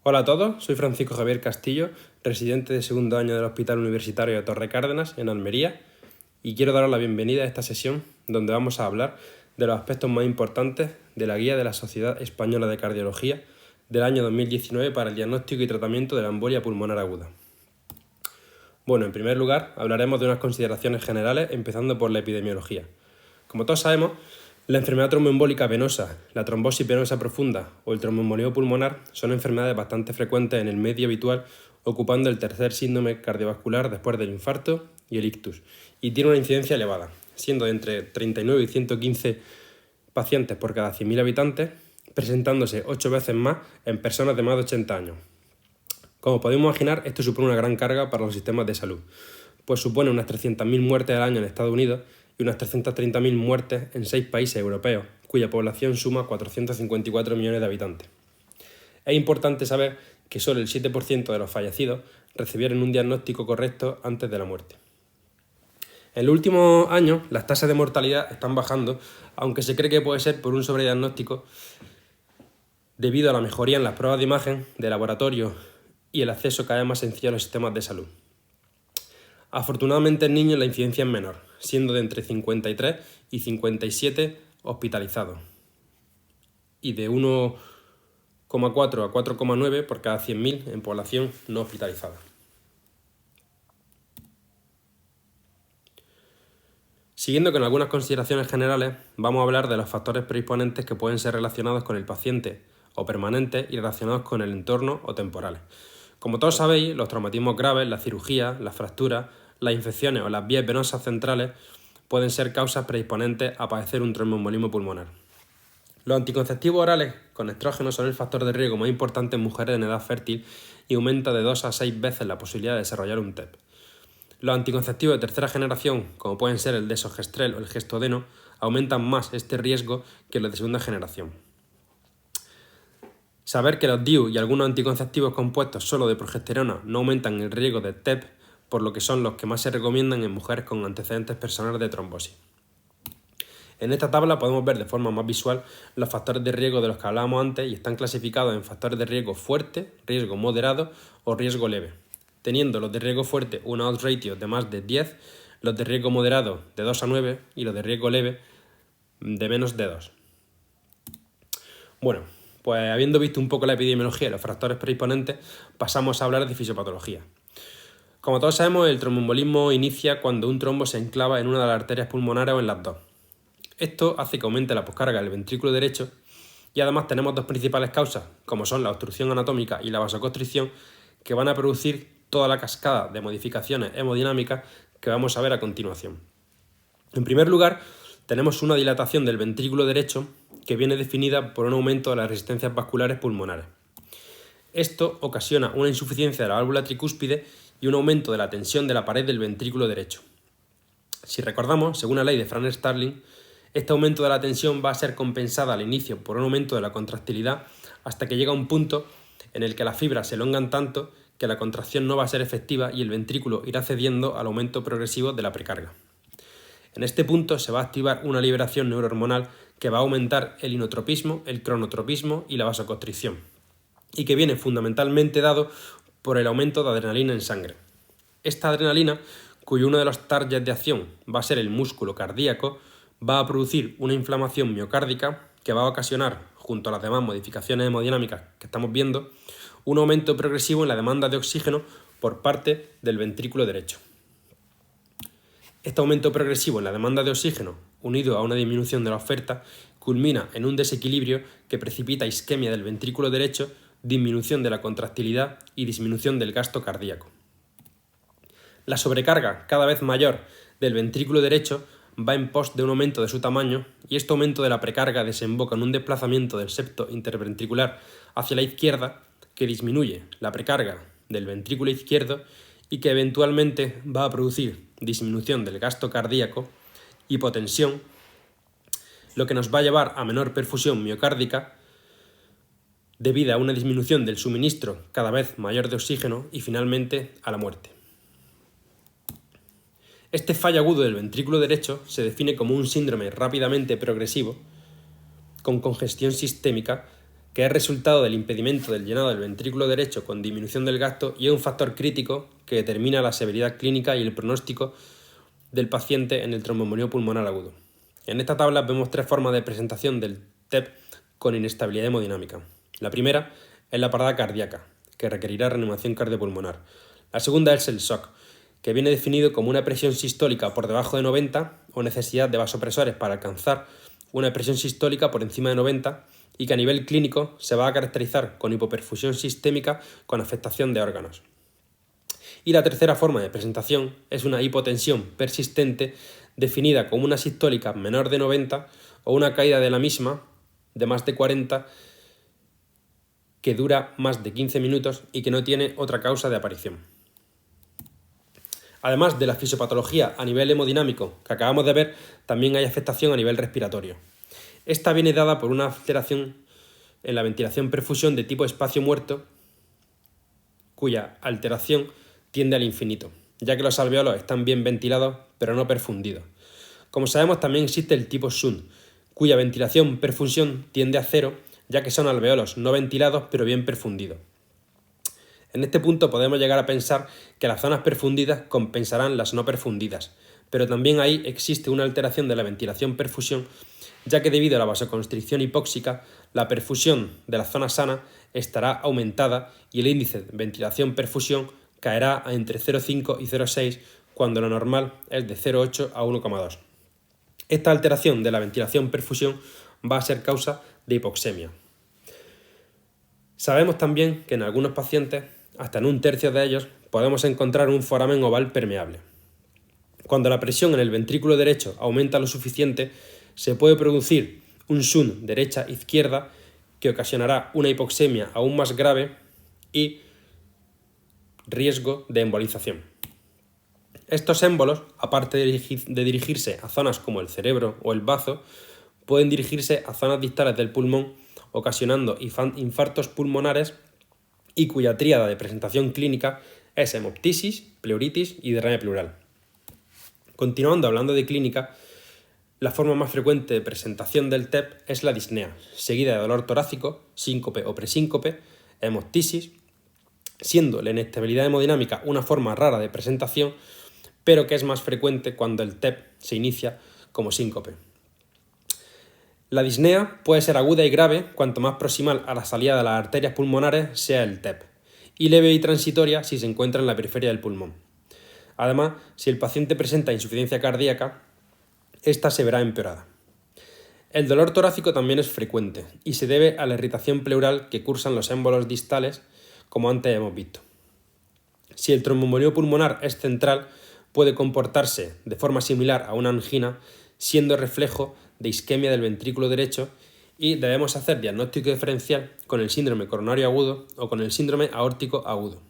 Hola a todos, soy Francisco Javier Castillo, residente de segundo año del Hospital Universitario de Torre Cárdenas, en Almería, y quiero daros la bienvenida a esta sesión donde vamos a hablar de los aspectos más importantes de la guía de la Sociedad Española de Cardiología del año 2019 para el diagnóstico y tratamiento de la embolia pulmonar aguda. Bueno, en primer lugar, hablaremos de unas consideraciones generales, empezando por la epidemiología. Como todos sabemos, la enfermedad tromboembólica venosa, la trombosis venosa profunda o el tromboembolismo pulmonar son enfermedades bastante frecuentes en el medio habitual, ocupando el tercer síndrome cardiovascular después del infarto y el ictus, y tiene una incidencia elevada, siendo de entre 39 y 115 pacientes por cada 100.000 habitantes, presentándose 8 veces más en personas de más de 80 años. Como podemos imaginar, esto supone una gran carga para los sistemas de salud, pues supone unas 300.000 muertes al año en Estados Unidos y unas 330.000 muertes en 6 países europeos, cuya población suma 454 millones de habitantes. Es importante saber que solo el 7% de los fallecidos recibieron un diagnóstico correcto antes de la muerte. En los últimos años, las tasas de mortalidad están bajando, aunque se cree que puede ser por un sobrediagnóstico debido a la mejoría en las pruebas de imagen, de laboratorio y el acceso cada vez más sencillo a los sistemas de salud. Afortunadamente en niños la incidencia es menor, siendo de entre 53 y 57 hospitalizados y de 1,4 a 4,9 por cada 100.000 en población no hospitalizada. Siguiendo con algunas consideraciones generales, vamos a hablar de los factores predisponentes que pueden ser relacionados con el paciente o permanentes y relacionados con el entorno o temporales. Como todos sabéis, los traumatismos graves, la cirugía, las fracturas, las infecciones o las vías venosas centrales pueden ser causas predisponentes a padecer un tromboembolismo pulmonar. Los anticonceptivos orales con estrógenos son el factor de riesgo más importante en mujeres en edad fértil y aumenta de 2 a 6 veces la posibilidad de desarrollar un TEP. Los anticonceptivos de tercera generación, como pueden ser el desogestrel o el gestodeno, aumentan más este riesgo que los de segunda generación. Saber que los DIU y algunos anticonceptivos compuestos solo de progesterona no aumentan el riesgo de TEP, por lo que son los que más se recomiendan en mujeres con antecedentes personales de trombosis. En esta tabla podemos ver de forma más visual los factores de riesgo de los que hablábamos antes y están clasificados en factores de riesgo fuerte, riesgo moderado o riesgo leve, teniendo los de riesgo fuerte una odds ratio de más de 10, los de riesgo moderado de 2 a 9 y los de riesgo leve de menos de 2. Bueno, pues habiendo visto un poco la epidemiología y los factores predisponentes, pasamos a hablar de fisiopatología. Como todos sabemos, el tromboembolismo inicia cuando un trombo se enclava en una de las arterias pulmonares o en las dos. Esto hace que aumente la poscarga del ventrículo derecho y además tenemos dos principales causas, como son la obstrucción anatómica y la vasoconstricción, que van a producir toda la cascada de modificaciones hemodinámicas que vamos a ver a continuación. En primer lugar, tenemos una dilatación del ventrículo derecho que viene definida por un aumento de las resistencias vasculares pulmonares. Esto ocasiona una insuficiencia de la válvula tricúspide y un aumento de la tensión de la pared del ventrículo derecho. Si recordamos, según la ley de Franner-Starling, este aumento de la tensión va a ser compensada al inicio por un aumento de la contractilidad hasta que llega un punto en el que las fibras se elongan tanto que la contracción no va a ser efectiva y el ventrículo irá cediendo al aumento progresivo de la precarga. En este punto se va a activar una liberación neurohormonal que va a aumentar el inotropismo, el cronotropismo y la vasoconstricción, y que viene fundamentalmente dado por el aumento de adrenalina en sangre. Esta adrenalina, cuyo uno de los targets de acción va a ser el músculo cardíaco, va a producir una inflamación miocárdica que va a ocasionar, junto a las demás modificaciones hemodinámicas que estamos viendo, un aumento progresivo en la demanda de oxígeno por parte del ventrículo derecho. Este aumento progresivo en la demanda de oxígeno, unido a una disminución de la oferta, culmina en un desequilibrio que precipita isquemia del ventrículo derecho, disminución de la contractilidad y disminución del gasto cardíaco. La sobrecarga cada vez mayor del ventrículo derecho va en pos de un aumento de su tamaño y este aumento de la precarga desemboca en un desplazamiento del septo interventricular hacia la izquierda que disminuye la precarga del ventrículo izquierdo y que eventualmente va a producir disminución del gasto cardíaco, hipotensión, lo que nos va a llevar a menor perfusión miocárdica debido a una disminución del suministro cada vez mayor de oxígeno y finalmente a la muerte. Este fallo agudo del ventrículo derecho se define como un síndrome rápidamente progresivo con congestión sistémica que es resultado del impedimento del llenado del ventrículo derecho con disminución del gasto y es un factor crítico que determina la severidad clínica y el pronóstico del paciente en el tromboembolismo pulmonar agudo. En esta tabla vemos 3 formas de presentación del TEP con inestabilidad hemodinámica. La primera es la parada cardíaca, que requerirá reanimación cardiopulmonar. La segunda es el shock, que viene definido como una presión sistólica por debajo de 90 o necesidad de vasopresores para alcanzar una presión sistólica por encima de 90 y que a nivel clínico se va a caracterizar con hipoperfusión sistémica con afectación de órganos. Y la tercera forma de presentación es una hipotensión persistente definida como una sistólica menor de 90 o una caída de la misma de más de 40 que dura más de 15 minutos y que no tiene otra causa de aparición. Además de la fisiopatología a nivel hemodinámico que acabamos de ver, también hay afectación a nivel respiratorio. Esta viene dada por una alteración en la ventilación-perfusión de tipo espacio muerto, cuya alteración tiende al infinito, ya que los alveolos están bien ventilados pero no perfundidos. Como sabemos, también existe el tipo Shunt, cuya ventilación-perfusión tiende a cero, ya que son alveolos no ventilados pero bien perfundidos. En este punto podemos llegar a pensar que las zonas perfundidas compensarán las no perfundidas, pero también ahí existe una alteración de la ventilación-perfusión, ya que debido a la vasoconstricción hipóxica, la perfusión de la zona sana estará aumentada y el índice de ventilación-perfusión caerá a entre 0,5 y 0,6 cuando lo normal es de 0,8 a 1,2. Esta alteración de la ventilación-perfusión va a ser causa de hipoxemia. Sabemos también que en algunos pacientes, hasta en 1/3 de ellos, podemos encontrar un foramen oval permeable. Cuando la presión en el ventrículo derecho aumenta lo suficiente, se puede producir un shunt derecha-izquierda que ocasionará una hipoxemia aún más grave y riesgo de embolización. Estos émbolos, aparte de dirigirse a zonas como el cerebro o el bazo, pueden dirigirse a zonas distales del pulmón, ocasionando infartos pulmonares y cuya tríada de presentación clínica es hemoptisis, pleuritis y derrame pleural. Continuando hablando de clínica, la forma más frecuente de presentación del TEP es la disnea, seguida de dolor torácico, síncope o presíncope, hemoptisis, siendo la inestabilidad hemodinámica una forma rara de presentación, pero que es más frecuente cuando el TEP se inicia como síncope. La disnea puede ser aguda y grave cuanto más proximal a la salida de las arterias pulmonares sea el TEP, y leve y transitoria si se encuentra en la periferia del pulmón. Además, si el paciente presenta insuficiencia cardíaca, esta se verá empeorada. El dolor torácico también es frecuente y se debe a la irritación pleural que cursan los émbolos distales, como antes hemos visto. Si el tromboembolismo pulmonar es central, puede comportarse de forma similar a una angina, siendo reflejo de isquemia del ventrículo derecho, y debemos hacer diagnóstico diferencial con el síndrome coronario agudo o con el síndrome aórtico agudo.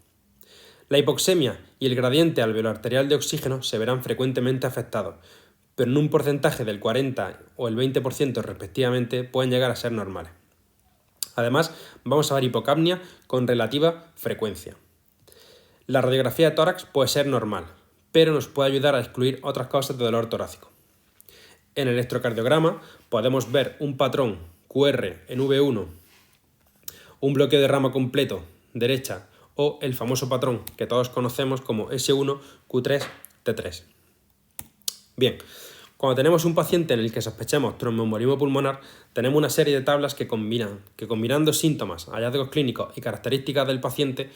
La hipoxemia y el gradiente alveolo-arterial de oxígeno se verán frecuentemente afectados, pero en un porcentaje del 40 o el 20% respectivamente pueden llegar a ser normales. Además, vamos a ver hipocapnia con relativa frecuencia. La radiografía de tórax puede ser normal, pero nos puede ayudar a excluir otras causas de dolor torácico. En el electrocardiograma podemos ver un patrón QR en V1, un bloqueo de rama completo derecha o el famoso patrón que todos conocemos como S1, Q3, T3. Bien, cuando tenemos un paciente en el que sospechamos tromboembolismo pulmonar, tenemos una serie de tablas que combinando síntomas, hallazgos clínicos y características del paciente,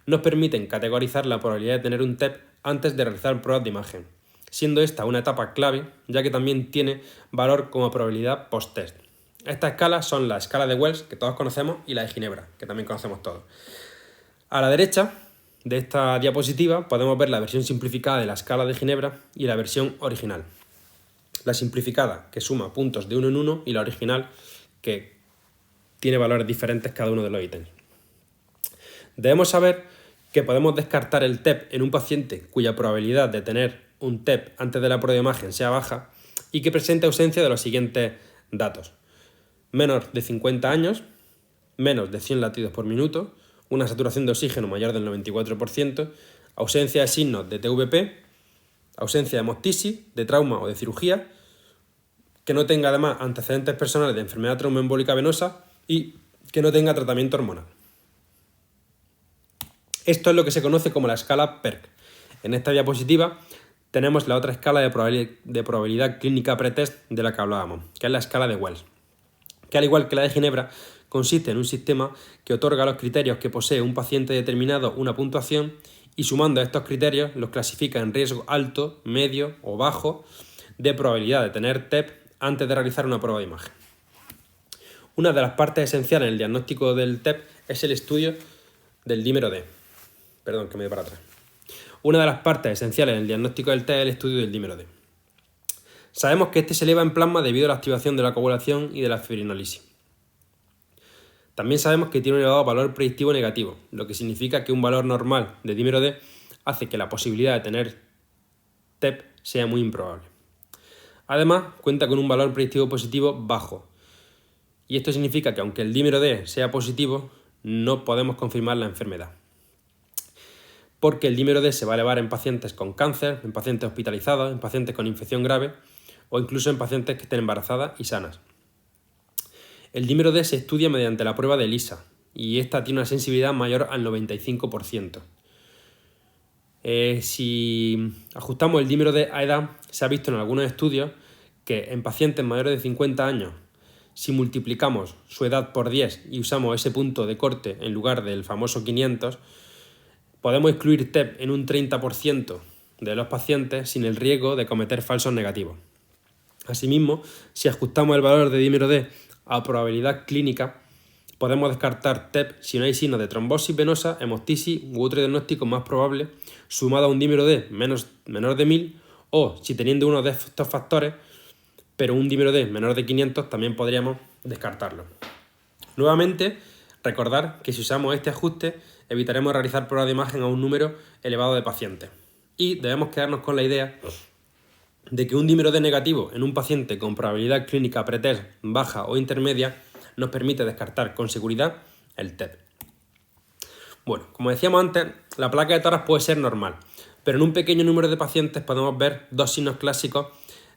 nos permiten categorizar la probabilidad de tener un TEP antes de realizar pruebas de imagen, siendo esta una etapa clave, ya que también tiene valor como probabilidad post-test. Estas escalas son la escala de Wells, que todos conocemos, y la de Ginebra, que también conocemos todos. A la derecha de esta diapositiva podemos ver la versión simplificada de la escala de Ginebra y la versión original. La simplificada, que suma puntos de 1 en 1, y la original, que tiene valores diferentes cada uno de los ítems. Debemos saber que podemos descartar el TEP en un paciente cuya probabilidad de tener un TEP antes de la prueba de imagen sea baja y que presente ausencia de los siguientes datos: menor de 50 años, menos de 100 latidos por minuto, una saturación de oxígeno mayor del 94%, ausencia de signos de TVP, ausencia de hemoptisis, de trauma o de cirugía, que no tenga además antecedentes personales de enfermedad tromboembólica venosa y que no tenga tratamiento hormonal. Esto es lo que se conoce como la escala PERC. En esta diapositiva tenemos la otra escala de probabilidad clínica pretest de la que hablábamos, que es la escala de Wells, que al igual que la de Ginebra, consiste en un sistema que otorga a los criterios que posee un paciente determinado una puntuación y sumando a estos criterios los clasifica en riesgo alto, medio o bajo de probabilidad de tener TEP antes de realizar una prueba de imagen. Una de las partes esenciales en el diagnóstico del TEP es el estudio del dímero D. Perdón, que me voy para atrás. Una de las partes esenciales en el diagnóstico del TEP es el estudio del dímero D. Sabemos que este se eleva en plasma debido a la activación de la coagulación y de la fibrinólisis. También sabemos que tiene un elevado valor predictivo negativo, lo que significa que un valor normal de dímero D hace que la posibilidad de tener TEP sea muy improbable. Además, cuenta con un valor predictivo positivo bajo, y esto significa que aunque el dímero D sea positivo, no podemos confirmar la enfermedad, porque el dímero D se va a elevar en pacientes con cáncer, en pacientes hospitalizados, en pacientes con infección grave o incluso en pacientes que estén embarazadas y sanas. El dímero D se estudia mediante la prueba de ELISA y esta tiene una sensibilidad mayor al 95%. Si ajustamos el dímero D a edad, se ha visto en algunos estudios que en pacientes mayores de 50 años, si multiplicamos su edad por 10 y usamos ese punto de corte en lugar del famoso 500, podemos excluir TEP en un 30% de los pacientes sin el riesgo de cometer falsos negativos. Asimismo, si ajustamos el valor de dímero D a probabilidad clínica, podemos descartar TEP si no hay signos de trombosis venosa, hemoptisis u otro diagnóstico más probable, sumado a un dímero D menor de 1000, o si teniendo uno de estos factores, pero un dímero D menor de 500, también podríamos descartarlo. Nuevamente, recordar que si usamos este ajuste, evitaremos realizar pruebas de imagen a un número elevado de pacientes. Y debemos quedarnos con la idea de que un dímero D negativo en un paciente con probabilidad clínica pretest baja o intermedia nos permite descartar con seguridad el TEP. Bueno, como decíamos antes, la placa de tórax puede ser normal, pero en un pequeño número de pacientes podemos ver dos signos clásicos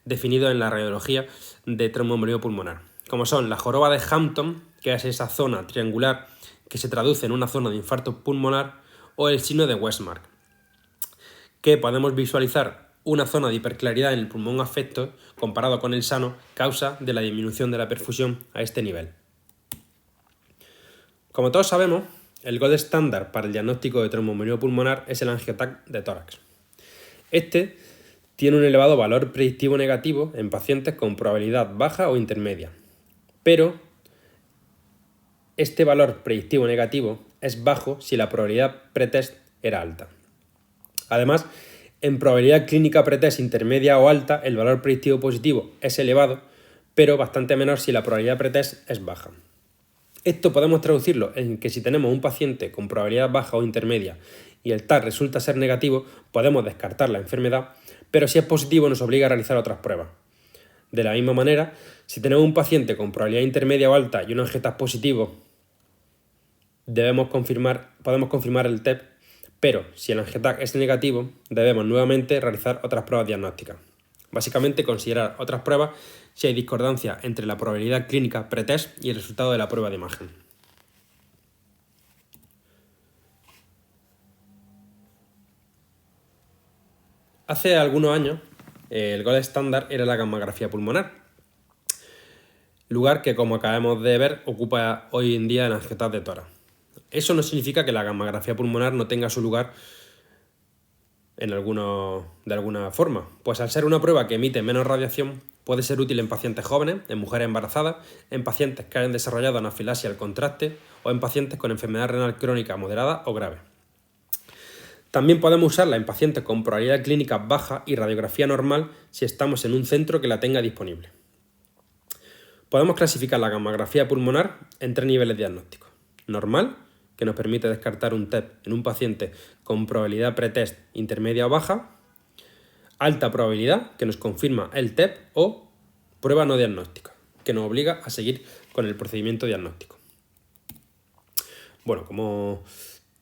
definidos en la radiología de tromboembolismo pulmonar, como son la joroba de Hampton, que es esa zona triangular que se traduce en una zona de infarto pulmonar, o el signo de Westmark, que podemos visualizar una zona de hiperclaridad en el pulmón afecto comparado con el sano, causa de la disminución de la perfusión a este nivel. Como todos sabemos, el gold estándar para el diagnóstico de tromboembolismo pulmonar es el angioTAC de tórax. Este tiene un elevado valor predictivo negativo en pacientes con probabilidad baja o intermedia, pero este valor predictivo negativo es bajo si la probabilidad pretest era alta. Además, en probabilidad clínica pretest intermedia o alta, el valor predictivo positivo es elevado, pero bastante menor si la probabilidad pretest es baja. Esto podemos traducirlo en que si tenemos un paciente con probabilidad baja o intermedia y el TAC resulta ser negativo, podemos descartar la enfermedad, pero si es positivo nos obliga a realizar otras pruebas. De la misma manera, si tenemos un paciente con probabilidad intermedia o alta y un angioTAC positivo, podemos confirmar el TEP, pero si el angioTAC es negativo, debemos nuevamente realizar otras pruebas diagnósticas. Básicamente, considerar otras pruebas si hay discordancia entre la probabilidad clínica pretest y el resultado de la prueba de imagen. Hace algunos años, el gold estándar era la gammagrafía pulmonar, lugar que, como acabamos de ver, ocupa hoy en día el angioTAC de tórax. Eso no significa que la gammagrafía pulmonar no tenga su lugar de alguna forma, pues al ser una prueba que emite menos radiación, puede ser útil en pacientes jóvenes, en mujeres embarazadas, en pacientes que hayan desarrollado anafilaxia al contraste o en pacientes con enfermedad renal crónica moderada o grave. También podemos usarla en pacientes con probabilidad clínica baja y radiografía normal si estamos en un centro que la tenga disponible. Podemos clasificar la gammagrafía pulmonar en 3 niveles diagnósticos: normal, que nos permite descartar un TEP en un paciente con probabilidad pretest intermedia o baja; alta probabilidad, que nos confirma el TEP; o prueba no diagnóstica, que nos obliga a seguir con el procedimiento diagnóstico. Bueno, como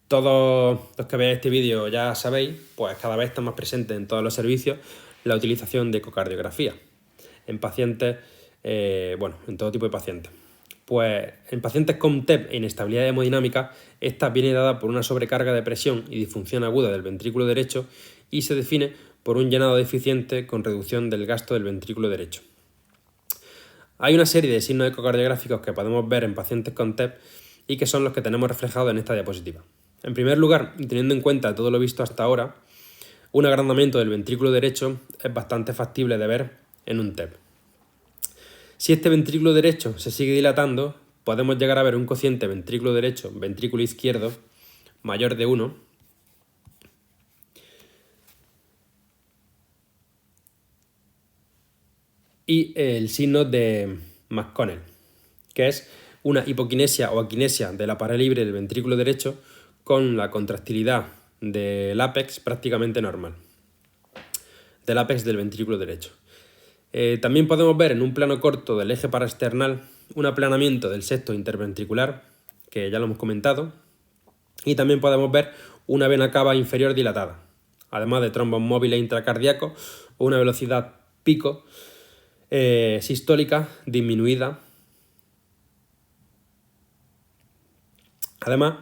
todos los que veáis este vídeo ya sabéis, pues cada vez está más presente en todos los servicios la utilización de ecocardiografía en pacientes, en todo tipo de pacientes. Pues en pacientes con TEP e inestabilidad hemodinámica, esta viene dada por una sobrecarga de presión y disfunción aguda del ventrículo derecho y se define por un llenado deficiente con reducción del gasto del ventrículo derecho. Hay una serie de signos ecocardiográficos que podemos ver en pacientes con TEP y que son los que tenemos reflejados en esta diapositiva. En primer lugar, y teniendo en cuenta todo lo visto hasta ahora, un agrandamiento del ventrículo derecho es bastante factible de ver en un TEP. Si este ventrículo derecho se sigue dilatando, podemos llegar a ver un cociente ventrículo derecho, ventrículo izquierdo, mayor de 1, y el signo de McConnell, que es una hipoquinesia o aquinesia de la pared libre del ventrículo derecho con la contractilidad del ápex prácticamente normal, del ápex del ventrículo derecho. También podemos ver en un plano corto del eje paraesternal un aplanamiento del septo interventricular, que ya lo hemos comentado, y también podemos ver una vena cava inferior dilatada, además de trombos móviles intracardíacos o una velocidad pico sistólica disminuida. Además,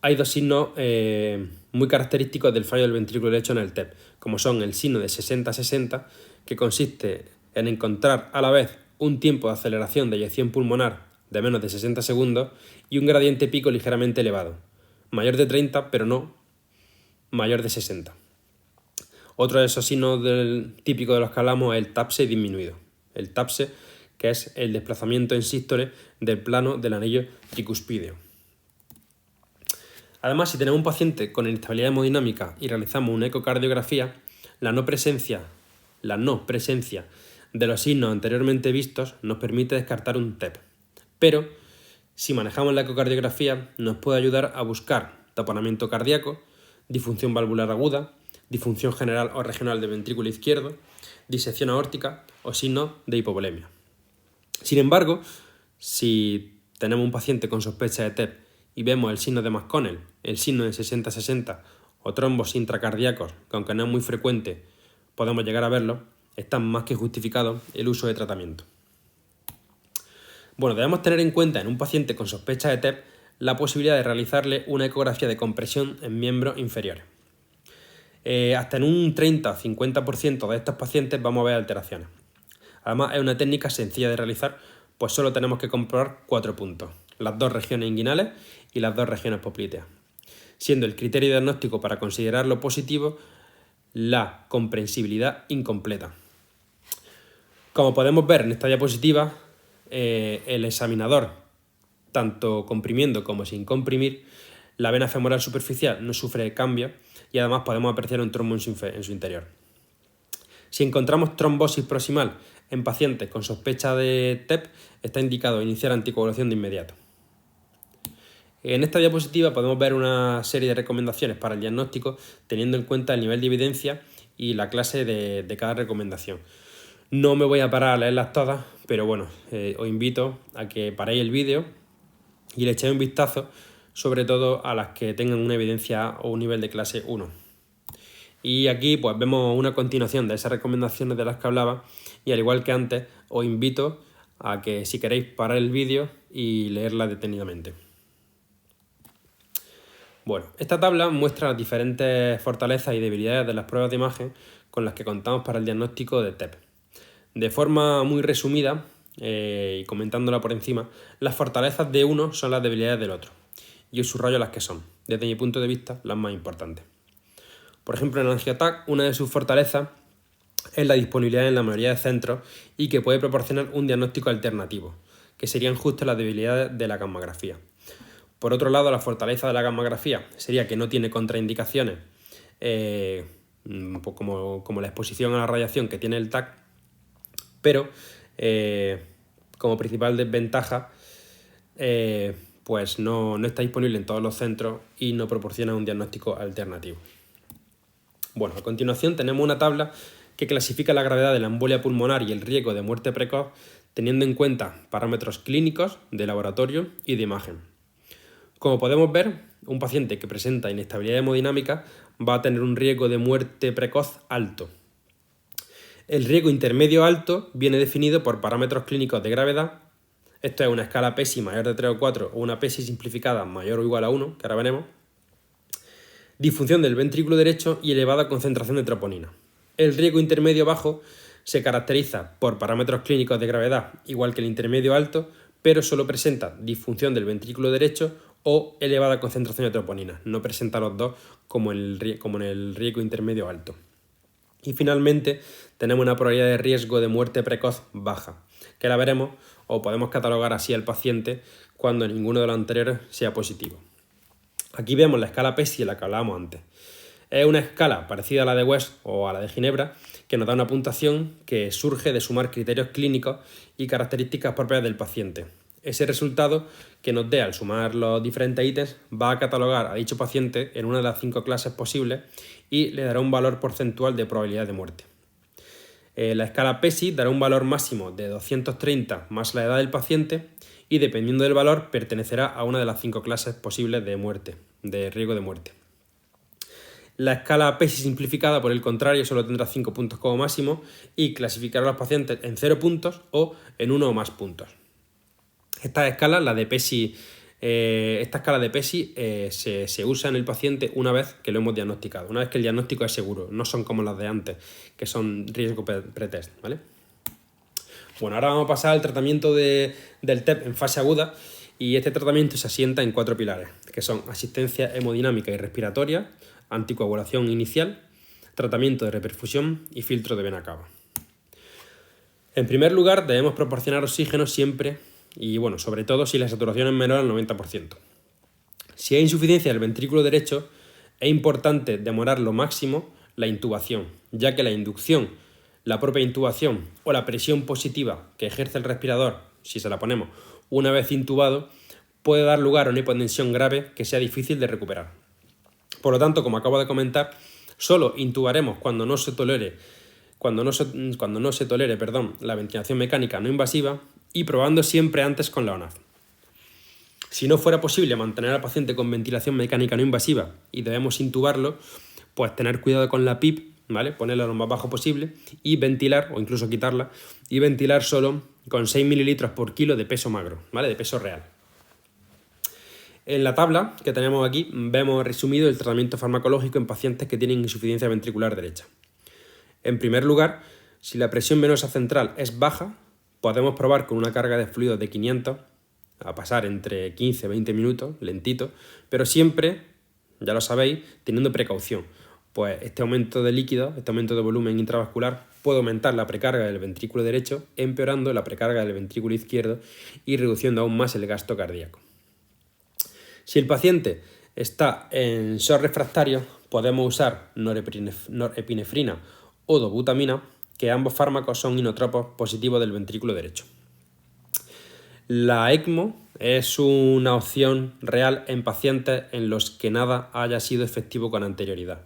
hay dos signos muy característicos del fallo del ventrículo derecho en el TEP, como son el signo de 60-60, que consiste en encontrar a la vez un tiempo de aceleración de eyección pulmonar de menos de 60 segundos y un gradiente pico ligeramente elevado, mayor de 30 pero no mayor de 60. Otro de esos signos típicos de los que hablamos es el TAPSE disminuido. El TAPSE, que es el desplazamiento en sístole del plano del anillo tricuspídeo. Además, si tenemos un paciente con inestabilidad hemodinámica y realizamos una ecocardiografía, la no presencia de los signos anteriormente vistos nos permite descartar un TEP. Pero, si manejamos la ecocardiografía, nos puede ayudar a buscar taponamiento cardíaco, disfunción valvular aguda, disfunción general o regional del ventrículo izquierdo, disección aórtica o signos de hipovolemia. Sin embargo, si tenemos un paciente con sospecha de TEP y vemos el signo de McConnell, el signo de 60-60 o trombos intracardíacos, que aunque no es muy frecuente, podemos llegar a verlo, está más que justificado el uso de tratamiento. Bueno, debemos tener en cuenta en un paciente con sospecha de TEP la posibilidad de realizarle una ecografía de compresión en miembros inferiores. Hasta en un 30-50% de estos pacientes vamos a ver alteraciones. Además, es una técnica sencilla de realizar, pues solo tenemos que comprobar 4 puntos, las 2 regiones inguinales y las 2 regiones popliteas, siendo el criterio diagnóstico para considerarlo positivo la comprensibilidad incompleta. Como podemos ver en esta diapositiva, el examinador, tanto comprimiendo como sin comprimir, la vena femoral superficial no sufre cambios y además podemos apreciar un trombo en su interior. Si encontramos trombosis proximal en pacientes con sospecha de TEP, está indicado iniciar anticoagulación de inmediato. En esta diapositiva podemos ver una serie de recomendaciones para el diagnóstico teniendo en cuenta el nivel de evidencia y la clase de cada recomendación. No me voy a parar a leerlas todas, pero bueno, os invito a que paréis el vídeo y le echéis un vistazo, sobre todo a las que tengan una evidencia o un nivel de clase 1. Y aquí pues vemos una continuación de esas recomendaciones de las que hablaba y al igual que antes os invito a que si queréis parar el vídeo y leerla detenidamente. Bueno, esta tabla muestra las diferentes fortalezas y debilidades de las pruebas de imagen con las que contamos para el diagnóstico de TEP. De forma muy resumida y comentándola por encima, las fortalezas de uno son las debilidades del otro. Y os subrayo las que son, desde mi punto de vista, las más importantes. Por ejemplo, en AngioTAC, una de sus fortalezas es la disponibilidad en la mayoría de centros y que puede proporcionar un diagnóstico alternativo, que serían justo las debilidades de la gammagrafía. Por otro lado, la fortaleza de la gammagrafía sería que no tiene contraindicaciones, como la exposición a la radiación que tiene el TAC, pero como principal desventaja, pues no está disponible en todos los centros y no proporciona un diagnóstico alternativo. Bueno, a continuación tenemos una tabla que clasifica la gravedad de la embolia pulmonar y el riesgo de muerte precoz teniendo en cuenta parámetros clínicos, de laboratorio y de imagen. Como podemos ver, un paciente que presenta inestabilidad hemodinámica va a tener un riesgo de muerte precoz alto. El riesgo intermedio alto viene definido por parámetros clínicos de gravedad, Esto es una escala PESI mayor de 3 o 4 o una PESI simplificada mayor o igual a 1, que ahora veremos. Disfunción del ventrículo derecho y elevada concentración de troponina. El riesgo intermedio bajo se caracteriza por parámetros clínicos de gravedad igual que el intermedio alto, pero solo presenta disfunción del ventrículo derecho o elevada concentración de troponina. No presenta los dos como en el riesgo intermedio alto. Y finalmente tenemos una probabilidad de riesgo de muerte precoz baja, que la veremos o podemos catalogar así al paciente cuando ninguno de los anteriores sea positivo. Aquí vemos la escala PESI, la que hablábamos antes. Es una escala parecida a la de West o a la de Ginebra, que nos da una puntuación que surge de sumar criterios clínicos y características propias del paciente. Ese resultado que nos dé al sumar los diferentes ítems va a catalogar a dicho paciente en una de las 5 clases posibles y le dará un valor porcentual de probabilidad de muerte. La escala PESI dará un valor máximo de 230 más la edad del paciente y dependiendo del valor pertenecerá a una de las 5 clases posibles de muerte, de riesgo de muerte. La escala PESI simplificada, por el contrario, solo tendrá 5 puntos como máximo y clasificará a los pacientes en 0 puntos o en 1 o más puntos. Esta escala de PESI se usa en el paciente una vez que lo hemos diagnosticado, una vez que el diagnóstico es seguro, no son como las de antes, que son riesgo pretest, ¿vale? Bueno, ahora vamos a pasar al tratamiento del TEP en fase aguda y este tratamiento se asienta en 4 pilares, que son asistencia hemodinámica y respiratoria, anticoagulación inicial, tratamiento de reperfusión y filtro de vena cava. En primer lugar, debemos proporcionar oxígeno siempre y, sobre todo si la saturación es menor al 90%. Si hay insuficiencia del ventrículo derecho, es importante demorar lo máximo la intubación, ya que la inducción, la propia intubación o la presión positiva que ejerce el respirador, si se la ponemos una vez intubado, puede dar lugar a una hipotensión grave que sea difícil de recuperar. Por lo tanto, como acabo de comentar, solo intubaremos cuando no se tolere la ventilación mecánica no invasiva y probando siempre antes con la ONAF. Si no fuera posible mantener al paciente con ventilación mecánica no invasiva y debemos intubarlo, pues tener cuidado con la PIP, ¿vale? Ponerla lo más bajo posible y ventilar, o incluso quitarla, y ventilar solo con 6 ml por kilo de peso magro, ¿vale? De peso real. En la tabla que tenemos aquí vemos resumido el tratamiento farmacológico en pacientes que tienen insuficiencia ventricular derecha. En primer lugar, si la presión venosa central es baja, podemos probar con una carga de fluido de 500 a pasar entre 15 y 20 minutos, lentito, pero siempre, ya lo sabéis, teniendo precaución, pues este aumento de líquido, este aumento de volumen intravascular puede aumentar la precarga del ventrículo derecho, empeorando la precarga del ventrículo izquierdo y reduciendo aún más el gasto cardíaco. Si el paciente está en shock refractario, podemos usar norepinefrina o dobutamina, que ambos fármacos son inotropos positivos del ventrículo derecho. La ECMO es una opción real en pacientes en los que nada haya sido efectivo con anterioridad.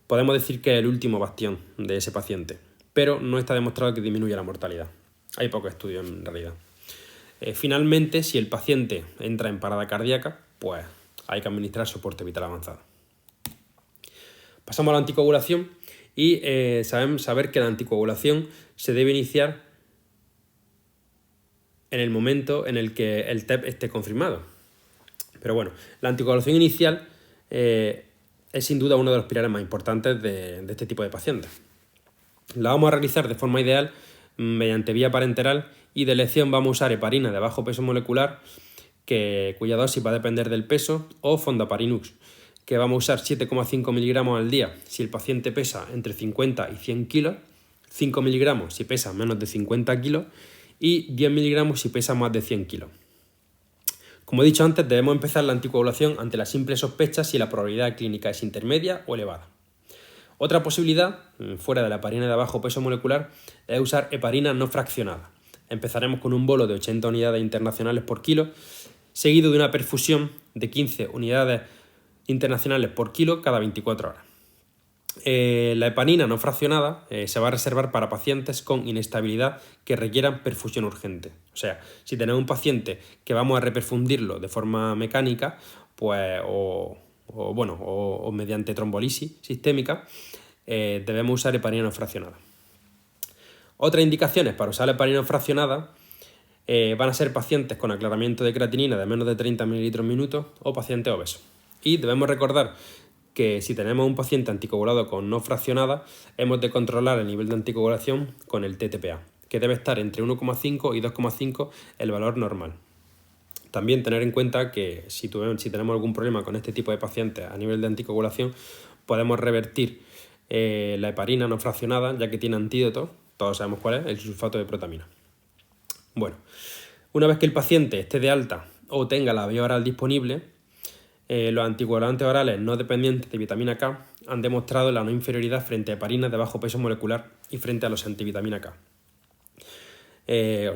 Podemos decir que es el último bastión de ese paciente, pero no está demostrado que disminuya la mortalidad. Hay pocos estudios en realidad. Finalmente, si el paciente entra en parada cardíaca, pues hay que administrar soporte vital avanzado. Pasamos a la anticoagulación y saber que la anticoagulación se debe iniciar en el momento en el que el TEP esté confirmado. Pero bueno, la anticoagulación inicial es sin duda uno de los pilares más importantes de este tipo de pacientes. La vamos a realizar de forma ideal mediante vía parenteral y de elección vamos a usar heparina de bajo peso molecular, cuya dosis va a depender del peso, o fondaparinux, que vamos a usar 7,5 miligramos al día si el paciente pesa entre 50 y 100 kilos, 5 miligramos si pesa menos de 50 kilos y 10 miligramos si pesa más de 100 kilos. Como he dicho antes, debemos empezar la anticoagulación ante la simple sospecha si la probabilidad clínica es intermedia o elevada. Otra posibilidad, fuera de la heparina de bajo peso molecular, es usar heparina no fraccionada. Empezaremos con un bolo de 80 unidades internacionales por kilo, seguido de una perfusión de 15 unidades internacionales por kilo cada 24 horas. La heparina no fraccionada se va a reservar para pacientes con inestabilidad que requieran perfusión urgente. O sea, si tenemos un paciente que vamos a reperfundirlo de forma mecánica, pues o mediante trombolisis sistémica, debemos usar heparina no fraccionada. Otras indicaciones para usar la heparina no fraccionada van a ser pacientes con aclaramiento de creatinina de menos de 30 ml minuto o pacientes obesos. Y debemos recordar que si tenemos un paciente anticoagulado con no fraccionada, hemos de controlar el nivel de anticoagulación con el TTPA, que debe estar entre 1,5 y 2,5 el valor normal. También tener en cuenta que si tenemos algún problema con este tipo de pacientes a nivel de anticoagulación, podemos revertir la heparina no fraccionada, ya que tiene antídoto, todos sabemos cuál es, el sulfato de protamina. Bueno, una vez que el paciente esté de alta o tenga la vía oral disponible, los anticoagulantes orales no dependientes de vitamina K han demostrado la no inferioridad frente a heparinas de bajo peso molecular y frente a los antivitamina K.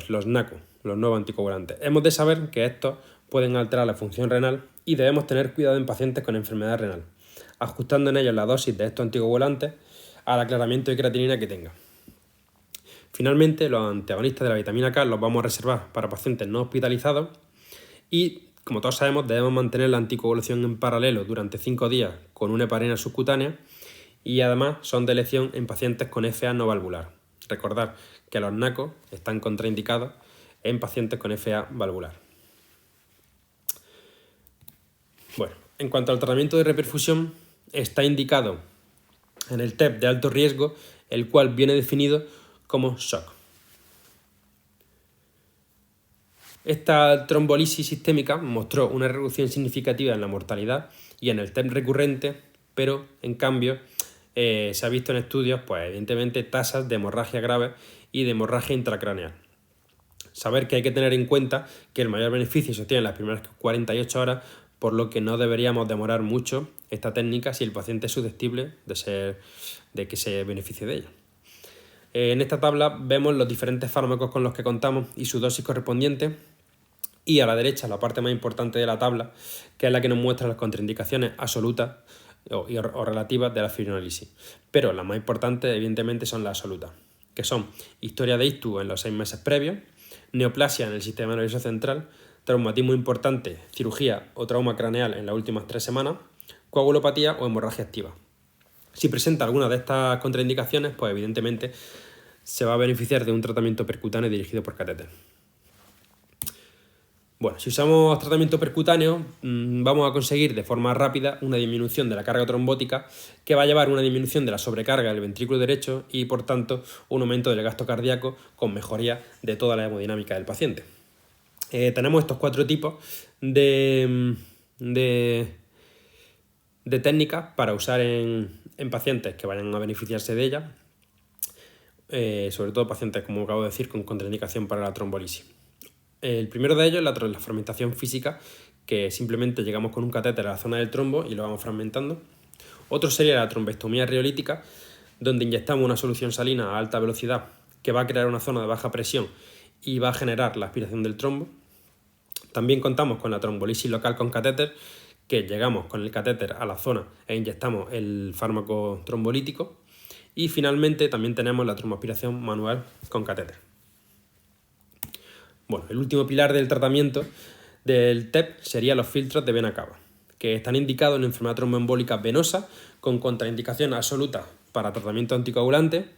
Los NACO, los nuevos anticoagulantes. Hemos de saber que estos pueden alterar la función renal y debemos tener cuidado en pacientes con enfermedad renal, ajustando en ellos la dosis de estos anticoagulantes al aclaramiento de creatinina que tenga. Finalmente, los antagonistas de la vitamina K los vamos a reservar para pacientes no hospitalizados y, como todos sabemos, debemos mantener la anticoagulación en paralelo durante 5 días con una heparina subcutánea y además son de elección en pacientes con FA no valvular. Recordad que los NACO están contraindicados en pacientes con FA valvular. Bueno, en cuanto al tratamiento de reperfusión, está indicado en el TEP de alto riesgo, el cual viene definido como shock. Esta trombolisis sistémica mostró una reducción significativa en la mortalidad y en el TEP recurrente, pero en cambio se ha visto en estudios, pues evidentemente, tasas de hemorragia grave y de hemorragia intracraneal. Saber que hay que tener en cuenta que el mayor beneficio se obtiene en las primeras 48 horas, por lo que no deberíamos demorar mucho esta técnica si el paciente es susceptible de que se beneficie de ella. En esta tabla vemos los diferentes fármacos con los que contamos y su dosis correspondiente, y a la derecha la parte más importante de la tabla, que es la que nos muestra las contraindicaciones absolutas o relativas de la fibrinolisis. Pero las más importantes, evidentemente, son las absolutas, que son historia de ictus en los 6 meses previos, neoplasia en el sistema nervioso central, traumatismo importante, cirugía o trauma craneal en las últimas 3 semanas, coagulopatía o hemorragia activa. Si presenta alguna de estas contraindicaciones, pues evidentemente se va a beneficiar de un tratamiento percutáneo dirigido por catéter. Bueno, si usamos tratamiento percutáneo, vamos a conseguir de forma rápida una disminución de la carga trombótica que va a llevar a una disminución de la sobrecarga del ventrículo derecho y, por tanto, un aumento del gasto cardíaco con mejoría de toda la hemodinámica del paciente. Tenemos estos 4 tipos de técnicas para usar en pacientes que vayan a beneficiarse de ellas, sobre todo pacientes, como acabo de decir, con contraindicación para la trombolisis. El primero de ellos es la fragmentación física, que simplemente llegamos con un catéter a la zona del trombo y lo vamos fragmentando. Otro sería la trombectomía riolítica, donde inyectamos una solución salina a alta velocidad que va a crear una zona de baja presión y va a generar la aspiración del trombo. También contamos con la trombolisis local con catéter, que llegamos con el catéter a la zona e inyectamos el fármaco trombolítico. Y finalmente también tenemos la tromboaspiración manual con catéter. Bueno, el último pilar del tratamiento del TEP sería los filtros de vena cava, que están indicados en enfermedad tromboembólica venosa con contraindicación absoluta para tratamiento anticoagulante,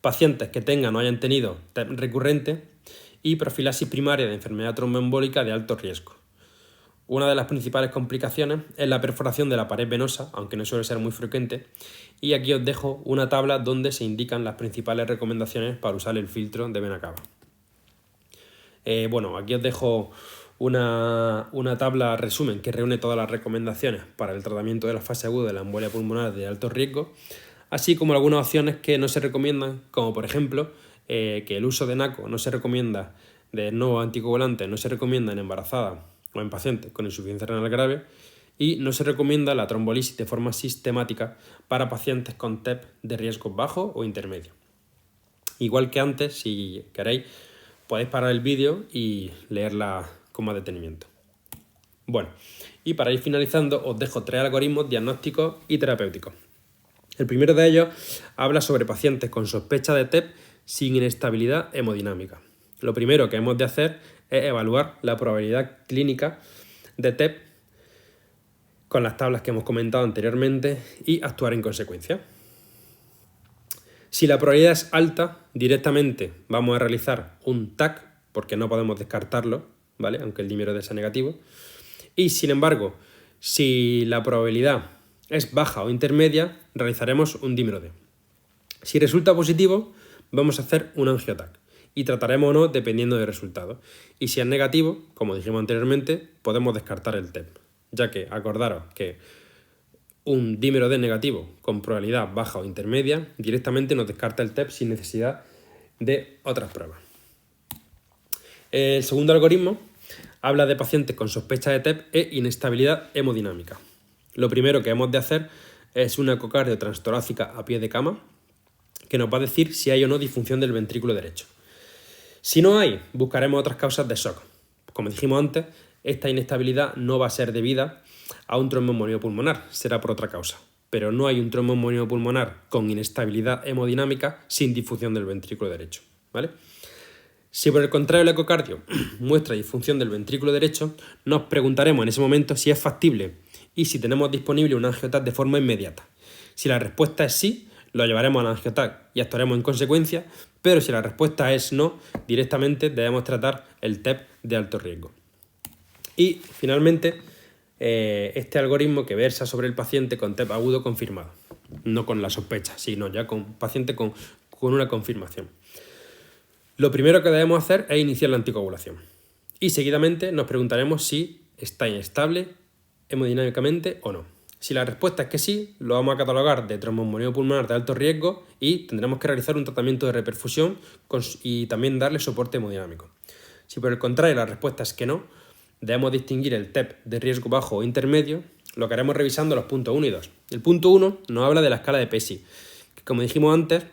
pacientes que tengan o hayan tenido TEP recurrente y profilaxis primaria de enfermedad tromboembólica de alto riesgo. Una de las principales complicaciones es la perforación de la pared venosa, aunque no suele ser muy frecuente, y aquí os dejo una tabla donde se indican las principales recomendaciones para usar el filtro de vena cava. Aquí os dejo una tabla resumen que reúne todas las recomendaciones para el tratamiento de la fase aguda de la embolia pulmonar de alto riesgo, así como algunas opciones que no se recomiendan, como por ejemplo que el uso de NACO no se recomienda, de nuevos anticoagulantes no se recomienda en embarazadas o en pacientes con insuficiencia renal grave, y no se recomienda la trombolisis de forma sistemática para pacientes con TEP de riesgo bajo o intermedio. Igual que antes, si queréis, podéis parar el vídeo y leerla con más detenimiento. Bueno, y para ir finalizando os dejo 3 algoritmos diagnósticos y terapéuticos. El primero de ellos habla sobre pacientes con sospecha de TEP sin inestabilidad hemodinámica. Lo primero que hemos de hacer es evaluar la probabilidad clínica de TEP con las tablas que hemos comentado anteriormente y actuar en consecuencia. Si la probabilidad es alta, directamente vamos a realizar un TAC, porque no podemos descartarlo, ¿vale? Aunque el dímero D sea negativo. Y sin embargo, si la probabilidad es baja o intermedia, realizaremos un dímero D. Si resulta positivo, vamos a hacer un angiotac y trataremos o no dependiendo del resultado. Y si es negativo, como dijimos anteriormente, podemos descartar el TEP, ya que acordaros que un dímero D negativo con probabilidad baja o intermedia directamente nos descarta el TEP sin necesidad de otras pruebas. El segundo algoritmo habla de pacientes con sospecha de TEP e inestabilidad hemodinámica. Lo primero que hemos de hacer es una ecocardio transtorácica a pie de cama, que nos va a decir si hay o no disfunción del ventrículo derecho. Si no hay, buscaremos otras causas de shock. Como dijimos antes, esta inestabilidad no va a ser debida a un tromboembolismo pulmonar, será por otra causa. Pero no hay un tromboembolismo pulmonar con inestabilidad hemodinámica sin disfunción del ventrículo derecho, ¿vale? Si por el contrario el ecocardio muestra disfunción del ventrículo derecho, nos preguntaremos en ese momento si es factible y si tenemos disponible un angiotac de forma inmediata. Si la respuesta es sí, lo llevaremos al angiotac y actuaremos en consecuencia, pero si la respuesta es no, directamente debemos tratar el TEP de alto riesgo. Y finalmente, este algoritmo que versa sobre el paciente con TEP agudo confirmado, no con la sospecha, sino ya con paciente con una confirmación. Lo primero que debemos hacer es iniciar la anticoagulación y seguidamente nos preguntaremos si está inestable hemodinámicamente o no. Si la respuesta es que sí, lo vamos a catalogar de tromboembolismo pulmonar de alto riesgo y tendremos que realizar un tratamiento de reperfusión y también darle soporte hemodinámico. Si por el contrario la respuesta es que no, debemos distinguir el TEP de riesgo bajo o intermedio, lo que haremos revisando los puntos 1 y 2. El punto 1 nos habla de la escala de PESI, que como dijimos antes,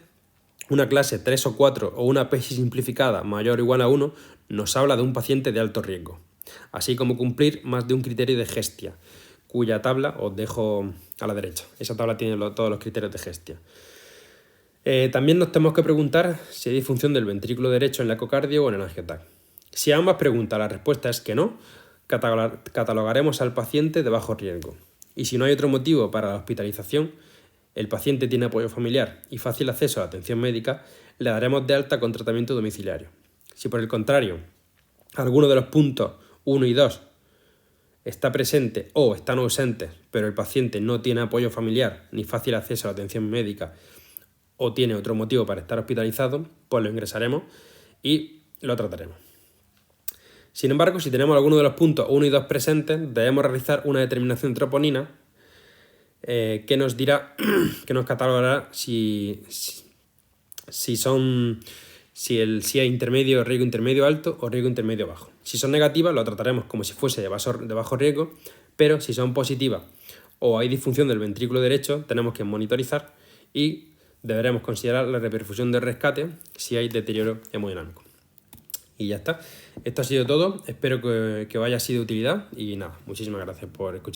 una clase 3 o 4 o una PESI simplificada mayor o igual a 1 nos habla de un paciente de alto riesgo, así como cumplir más de un criterio de Hestia, cuya tabla os dejo a la derecha. Esa tabla tiene todos los criterios de Hestia. También nos tenemos que preguntar si hay disfunción del ventrículo derecho en la ecocardio o en el angiotac. Si a ambas preguntas la respuesta es que no, catalogaremos al paciente de bajo riesgo. Y si no hay otro motivo para la hospitalización, el paciente tiene apoyo familiar y fácil acceso a la atención médica, le daremos de alta con tratamiento domiciliario. Si por el contrario, alguno de los puntos 1 y 2 está presente o están ausentes, pero el paciente no tiene apoyo familiar ni fácil acceso a la atención médica o tiene otro motivo para estar hospitalizado, pues lo ingresaremos y lo trataremos. Sin embargo, si tenemos alguno de los puntos 1 y 2 presentes, debemos realizar una determinación de troponina que nos dirá, que nos catalogará si es intermedio, riesgo intermedio alto o riesgo intermedio bajo. Si son negativas, lo trataremos como si fuese de bajo riesgo, pero si son positivas o hay disfunción del ventrículo derecho, tenemos que monitorizar y deberemos considerar la reperfusión de rescate si hay deterioro hemodinámico. Y ya está. Esto ha sido todo. Espero que os haya sido de utilidad y nada, muchísimas gracias por escuchar.